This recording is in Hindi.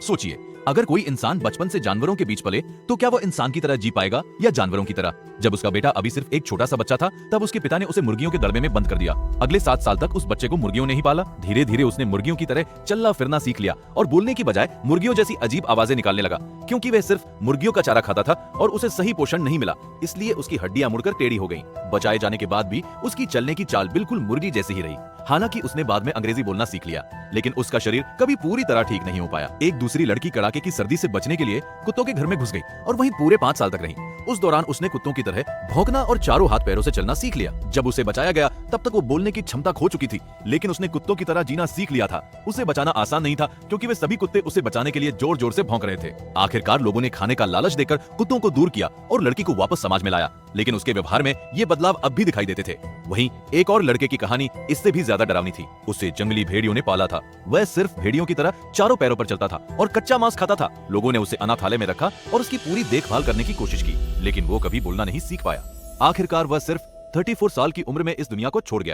सोचिए, अगर कोई इंसान बचपन से जानवरों के बीच पले तो क्या वो इंसान की तरह जी पाएगा या जानवरों की तरह? जब उसका बेटा अभी सिर्फ एक छोटा सा बच्चा था, तब उसके पिता ने उसे मुर्गियों के दड़बे में बंद कर दिया। अगले 7 साल तक उस बच्चे को मुर्गियों ने ही पाला। धीरे धीरे उसने मुर्गियों की तरह चलना फिरना सीख लिया और बोलने की बजाय मुर्गियों जैसी अजीब आवाजें निकालने लगा, क्योंकि वह सिर्फ मुर्गियों का चारा खाता था और उसे सही पोषण नहीं मिला, इसलिए उसकी हड्डियां मुड़कर टेढ़ी हो गईं। बचाए जाने के बाद भी उसकी चलने की चाल बिल्कुल मुर्गी जैसी ही रही। हालांकि उसने बाद में अंग्रेजी बोलना सीख लिया, लेकिन उसका शरीर कभी पूरी तरह ठीक नहीं हो पाया। एक दूसरी लड़की कड़ाके की सर्दी से बचने के लिए कुत्तों के घर में घुस गई और वहीं पूरे 5 साल तक रही। उस दौरान उसने कुत्तों की तरह भौंकना और चारों हाथ पैरों से चलना सीख लिया। जब उसे बचाया गया तब तक वो बोलने की क्षमता खो चुकी थी, लेकिन उसने कुत्तों की तरह जीना सीख लिया था। उसे बचाना आसान नहीं था, क्योंकि वे सभी कुत्ते उसे बचाने के लिए जोर जोर से भौंक रहे थे। आखिरकार लोगों ने खाने का लालच देकर कुत्तों को दूर किया और लड़की को वापस समाज में लाया, लेकिन उसके व्यवहार में ये बदलाव अब भी दिखाई देते थे। वहीं एक और लड़के की कहानी इससे भी ज्यादा डरावनी थी। उसे जंगली भेड़ियों ने पाला था। वह सिर्फ भेड़ियों की तरह चारों पैरों पर चलता था और कच्चा मांस खाता था। लोगों ने उसे अनाथालय में रखा और उसकी पूरी देखभाल करने की कोशिश की, लेकिन वो कभी बोलना नहीं सीख पाया। आखिरकार वह सिर्फ 34 साल की उम्र में इस दुनिया को छोड़ गया।